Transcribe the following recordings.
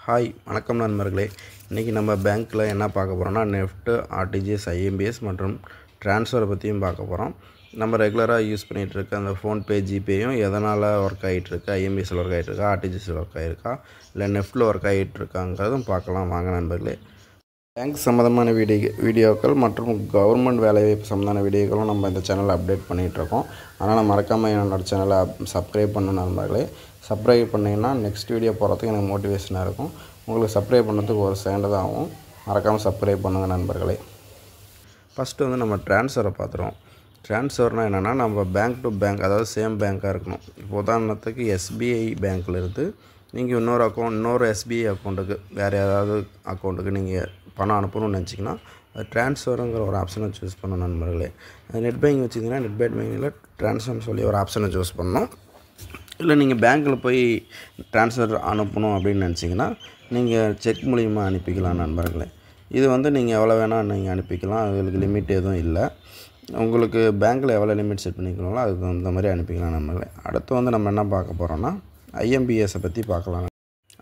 Hi வணக்கம் நண்பர்களே. இன்றைக்கி நம்ம பேங்க்கில் என்ன பார்க்க போகிறோம்னா நெஃப்ட், ஆர்டிஜிஎஸ், ஐஎம்பிஎஸ் மற்றும் ட்ரான்ஸ்ஃபரை பற்றியும் பார்க்க போகிறோம். நம்ம ரெகுலராக யூஸ் பண்ணிகிட்ருக்க அந்த ஃபோன்பே, ஜிபேயும் எதனால் ஒர்க் ஆகிட்டுருக்கு, ஐஎம்பிஎஸ்சில் ஒர்க் ஆகிட்டுருக்கா, ஆர்டிஜிஎஸில் ஒர்க் ஆகிருக்கா, இல்லை நெஃப்ட்டில் ஒர்க் ஆகிட்டுருக்காங்கிறதும் பார்க்கலாம் வாங்க நண்பர்களே. பேங்க் சம்மந்தமான வீடியோக்கள் மற்றும் கவர்மெண்ட் வேலைவாய்ப்பு சம்மந்தமான வீடியோக்களும் நம்ம இந்த சேனலில் அப்டேட் பண்ணிகிட்ருக்கோம். அதனால் மறக்காமல் என்னோடய சேனலை சப்ஸ்கிரைப் பண்ணணும் நண்பர்களே. சப்ஸ்கிரைப் பண்ணிங்கன்னா நெக்ஸ்ட் வீடியோ போகிறதுக்கு எனக்கு மோட்டிவேஷனாக இருக்கும். உங்களுக்கு சப்ஸ்கிரைப் பண்ணுறதுக்கு ஒரு செகண்ட் தான் ஆகும். மறக்காமல் சப்ஸ்கிரைப் பண்ணுங்கள் நண்பர்களே. ஃபஸ்ட்டு வந்து நம்ம ட்ரான்ஸ்ஃபரை பார்த்துருவோம். ட்ரான்ஸ்ஃபர்னால் என்னென்னா, நம்ம பேங்க் டு பேங்க், அதாவது சேம் பேங்க்காக இருக்கணும். இப்போ உதாரணத்துக்கு எஸ்பிஐ பேங்க்கில் இருந்து நீங்கள் இன்னொரு எஸ்பிஐ அக்கௌண்ட்டுக்கு, வேறு ஏதாவது அக்கௌண்ட்டுக்கு நீங்கள் பணம் அனுப்பணும்னு நினச்சிங்கன்னா அது ட்ரான்ஸ்ஃபருங்கிற ஒரு ஆப்ஷனை சூஸ் பண்ணணும் நண்பர்களே. நெட் பேங்கிங் வச்சிங்கன்னா நெட் பேங்கிங்கில் ட்ரான்ஸ்ஃபர்னு சொல்லி ஒரு ஆப்ஷனை சூஸ் பண்ணணும். இல்லை நீங்கள் பேங்க்கில் போய் ட்ரான்ஸ்ஃபர் அனுப்பணும் அப்படின்னு நினச்சிங்கன்னா நீங்கள் செக் மூலிமா அனுப்பிக்கலாம் நண்பர்களே. இது வந்து நீங்கள் எவ்வளோ வேணால் நீங்கள் அனுப்பிக்கலாம். அதுக்கு லிமிட் எதுவும் இல்லை. உங்களுக்கு பேங்க்கில் எவ்வளோ லிமிட் செட் பண்ணிக்கணுங்களோ அதுக்கு அந்த மாதிரி அனுப்பிக்கலாம் நண்பர்களே. அடுத்து வந்து நம்ம என்ன பார்க்க போகிறோன்னா ஐஎம்பிஎஸை பற்றி பார்க்கலாம்.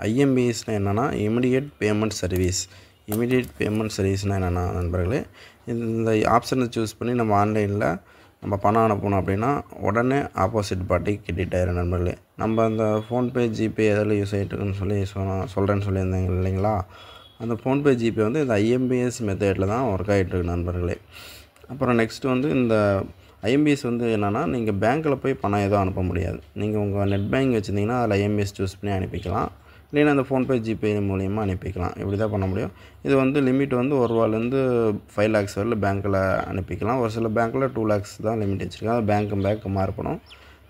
ஐஎம்பிஎஸ்னால் என்னென்னா immediate payment service. Immediate payment சர்வீஸ்னால் என்னென்னா நண்பர்களே, இந்த ஆப்ஷனை சூஸ் பண்ணி நம்ம ஆன்லைனில் நம்ம பணம் அனுப்பணும் அப்படின்னா உடனே ஆப்போசிட் பார்ட்டி கிரெடிட் ஆயிரும் நண்பர்களே. நம்ம அந்த ஃபோன்பே, ஜிபே எதில் யூஸ் ஆகிட்டுருக்குன்னு சொல்லி சொல்கிறேன்னு சொல்லியிருந்தேங்க இல்லைங்களா. அந்த ஃபோன்பே, ஜிபே வந்து இந்த ஐஎம்பிஎஸ் மெத்தடில் தான் ஒர்க் ஆகிட்டுருக்கு நண்பர்களே. அப்புறம் நெக்ஸ்ட்டு வந்து இந்த ஐஎம்பிஎஸ் வந்து என்னென்னா, நீங்கள் பேங்க்கில் போய் பணம் எதுவும் அனுப்ப முடியாது. நீங்கள் உங்கள் நெட் பேங்கிங் வச்சுருந்தீங்கன்னா அதில் ஐஎம்பிஎஸ் சூஸ் பண்ணி அனுப்பிக்கலாம். இல்லைன்னா அந்த ஃபோன்பே, ஜிபே மூலிமா அனுப்பிக்கலாம். இப்படி தான் பண்ண முடியும். இது வந்து லிமிட் வந்து 1 ரூபாலேருந்து 5 lakhs வரல பேங்க்கில் அனுப்பிக்கலாம். ஒரு சில பேங்க்கில் 2 lakhs தான் லிமிட் வச்சுருக்காங்க. அது பேங்க் மாறப்படும்.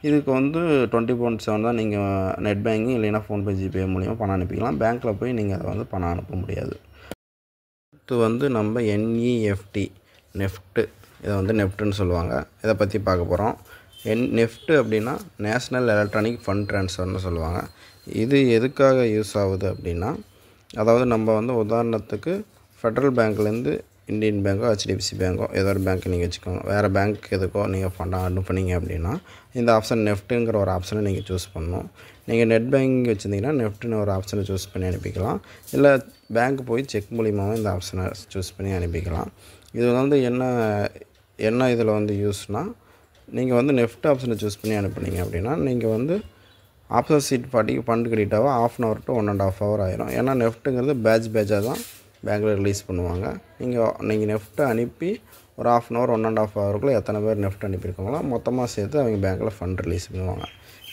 இதுக்கு வந்து 24/7 தான் நீங்கள் நெட் பேங்கிங் இல்லைன்னா ஃபோன்பே, ஜிபே மூலிமா பணம் அனுப்பிக்கலாம். பேங்க்கில் போய் நீங்கள் அதை வந்து பணம் அனுப்ப முடியாது. அடுத்து வந்து நம்ம என்இஎஃப்டி, நெஃப்ட்டு, இதை வந்து நெஃப்ட்டுன்னு சொல்லுவாங்க. இதை பற்றி பார்க்க போகிறோம். நெஃப்ட்டு அப்படின்னா நேஷ்னல் எலக்ட்ரானிக் ஃபண்ட் ட்ரான்ஸ்ஃபர்னு சொல்லுவாங்க. இது எதுக்காக யூஸ் ஆகுது அப்படின்னா, அதாவது நம்ம வந்து உதாரணத்துக்கு ஃபெட்ரல் பேங்க்லேருந்து இந்தியன் பேங்கோ, ஹெச்டிஎஃப்சி பேங்கோ ஏதோ ஒரு பேங்க் நீங்கள் வச்சுக்கோங்க. வேறு பேங்க் எதுக்கோ நீங்கள் ஃபண்டாக அனுப்புனீங்க அப்படின்னா இந்த ஆப்ஷன் நெஃப்ட்டுங்கிற ஒரு ஆப்ஷனை நீங்கள் சூஸ் பண்ணணும். நீங்கள் நெட் பேங்கிங் வச்சுருந்தீங்கன்னா நெஃப்ட்டுன்னு ஒரு ஆப்ஷனை சூஸ் பண்ணி அனுப்பிக்கலாம். இல்லை பேங்க் போய் செக் மூலிமாவும் இந்த ஆப்ஷனை சூஸ் பண்ணி அனுப்பிக்கலாம். இது வந்து என்ன இதில் வந்து யூஸ்னால், நீங்கள் வந்து நெஃப்ட் ஆப்ஷனை சூஸ் பண்ணி அனுப்புனீங்க அப்படின்னா நீங்கள் வந்து ஆப்போசிட் பார்ட்டிக்கு ஃபண்ட் கிரெடிட் ஆக 1/2 hour to 1.5 hour ஆயிரும். ஏன்னா நெஃப்ட்டுங்கிறது பேட்சாக தான் பேங்க்கில் ரிலீஸ் பண்ணுவாங்க. நீங்கள் நெஃப்ட்டை அனுப்பி ஒரு 1/2 hour 1.5 hourக்குள்ளே எத்தனை பேர் நெஃப்ட் அனுப்பியிருக்காங்களோ மொத்தமாக சேர்த்து அவங்க பேங்க்கில் ஃபண்ட் ரிலீஸ் பண்ணுவாங்க.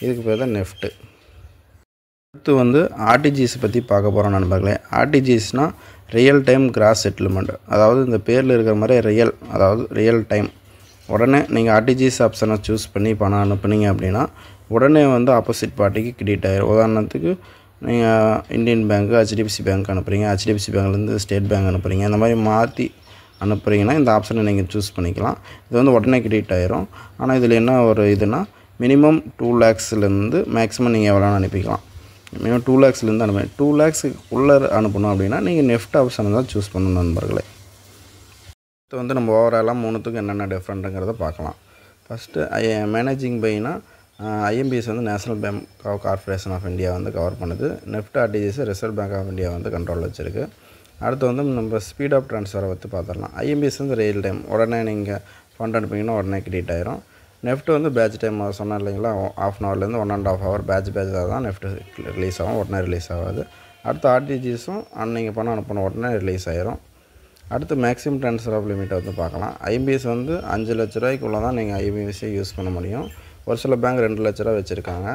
இதுக்கு பேர் தான் நெஃப்ட்டு. அடுத்து வந்து ஆர்டிஜிஎஸ் பற்றி பார்க்க போகிறோம் நண்பர்களே. ஆர்டிஜிஎஸ்னால் ரியல் டைம் கிராஸ் செட்டில்மெண்ட். அதாவது இந்த பேரில் இருக்கிற மாதிரி ரியல் டைம். உடனே நீங்கள் ஆர்டிஜிஎஸ் ஆப்ஷனை சூஸ் பண்ணி பணம் அனுப்புனீங்க அப்படின்னா உடனே வந்து ஆப்போசிட் பார்ட்டிக்கு கிரெடிட் ஆகிடும். உதாரணத்துக்கு நீங்கள் இந்தியன் பேங்க்கு, ஹெச்டிஎஃப்சி பேங்க் அனுப்புகிறீங்க, ஹெச்டிஎஃப்சி பேங்க்லேருந்து ஸ்டேட் பேங்க் அனுப்புகிறீங்க, இந்த மாதிரி மாற்றி அனுப்புகிறீங்கன்னா இந்த ஆப்ஷனை நீங்கள் சூஸ் பண்ணிக்கலாம். இது வந்து உடனே கிரெடிட் ஆகிரும். ஆனால் இதில் என்ன ஒரு இதுனா, மினிமம் 2 lakhsலேருந்து மேக்ஸிமம் நீங்கள் எவ்வளோ அனுப்பிக்கலாம். மினிமம் 2 lakhsலேருந்து அனுப்பி 2 lakhs உள்ளே அனுப்பணும் அப்படின்னா நீங்கள் நெஃப்ட் ஆப்ஷனை தான் சூஸ் பண்ணணும் நண்பர்களே. இது வந்து நம்ம ஓவராலாக மூணுத்துக்கும் என்னென்ன டிஃப்ரெண்ட்டுங்கிறத பார்க்கலாம். ஃபஸ்ட்டு மேனேஜிங் பைனா ஐஎம்பிஎஸ் வந்து national bank corporation of India வந்து கவர் பண்ணுது. NEFT, RTGS reserve bank of India வந்து கண்ட்ரோல் வச்சுருக்கு. அடுத்து வந்து நம்ம ஸ்பீட் ஆஃப் ட்ரான்ஸ்ஃபரை பற்றி பார்த்துடலாம். ஐஎம்பிஎஸ் வந்து ரியல் டைம், உடனே நீங்கள் ஃபண்ட் அனுப்பிங்கன்னா உடனே கிரெடிட் ஆயிரும். நெஃப்ட் வந்து பேட்ச் டைம் சொன்னேன் இல்லைங்களா, 1/2 hourலேருந்து 1.5 hour பேட்சாக தான் நெஃப்ட் ரிலீஸ் ஆகும், உடனே ரிலீஸ் ஆகாது. அடுத்து ஆர்டிஜிஎஸும் நீங்கள் பணம் அனுப்பணும் உடனே ரிலீஸ் ஆயிரும். அடுத்து மேக்ஸிமம் ட்ரான்ஸ்ஃபர் ஆஃப் லிமிட்டை வந்து பார்க்கலாம். ஐஎம்பிஎஸ் வந்து 5 லட்ச ரூபாய்க்குள்ளே தான் நீங்கள் ஐஎம்பிஎஸ்ஸை யூஸ் பண்ண முடியும். ஒரு சில பேங்க் 2 லட்ச ரூபா வச்சுருக்காங்க.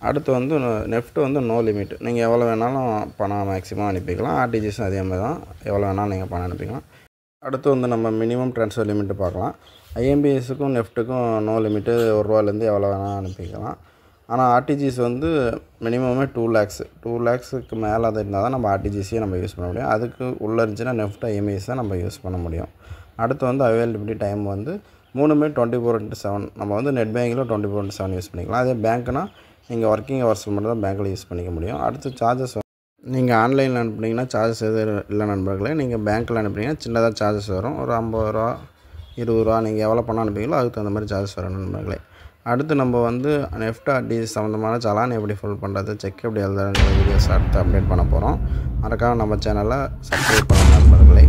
அடுத்து வந்து நெஃப்ட் வந்து நோ லிமிட், நீங்கள் எவ்வளோ வேணாலும் பணம் மேக்ஸிமம் அனுப்பிக்கலாம். ஆர்டிஜிஎஸும் அதே மாதிரி தான், எவ்வளோ வேணாலும் நீங்கள் பணம் அனுப்பிக்கலாம். அடுத்து வந்து நம்ம மினிமம் ட்ரான்ஸ்ஃபர் லிமிட்டு பார்க்கலாம். ஐஎம்பிஎஸுக்கும் நெஃப்ட்டுக்கும் நோ லிமிட்டு 1 ரூபாலேருந்து எவ்வளோ வேணாலும் அனுப்பிக்கலாம். ஆனால் ஆர்டிஜிஎஸ் வந்து மினிமமே 2 lakhs. 2 lakhsக்கு மேலே அது இருந்தால் தான் நம்ம ஆர்டிஜிஎஸையே நம்ம யூஸ் பண்ண முடியும். அதுக்கு உள்ளே இருந்துச்சுன்னா நெஃப்ட், ஐஎம்பிஎஸ் தான் நம்ம யூஸ் பண்ண முடியும். அடுத்து வந்து அவைலபிலிட்டி டைம் வந்து 3மே 24/7. நம்ம வந்து நெட் பேங்கிங்கில் 24/7 யூஸ் பண்ணிக்கலாம். அதே பேங்க்னா நீங்கள் ஒர்க்கிங் ஹவர்ஸில் மட்டும் தான் பேங்க்கில் யூஸ் பண்ணிக்க முடியும். அடுத்து சார்ஜஸ், நீங்கள் ஆன்லைனில் அனுப்புனீங்கன்னா சார்ஜஸ் எதுவும் இல்லை நண்பர்களே. நீங்கள் பேங்க்கில் அனுப்புனீங்கன்னா சின்னதாக சார்ஜஸ் வரும். ஒரு 50 ரூபா 20 ரூபா நீங்கள் எவ்வளோ பணம் அனுப்புவீங்களோ அதுக்கு தகுந்த மாதிரி சார்ஜஸ் வரும் நண்பர்களே. அடுத்து நம்ம வந்து நெஃப்ட் ஆர்டிஜி சம்மந்தமான சலான் எப்படி ஃபில் பண்ணுறது, செக் எப்படி எழுதுறதுன்ற வீடியோஸ் அடுத்து அப்டேட் பண்ண போகிறோம். மறக்காம நம்ம சேனலை சப்ஸ்கிரைப் பண்ண நண்பர்களே.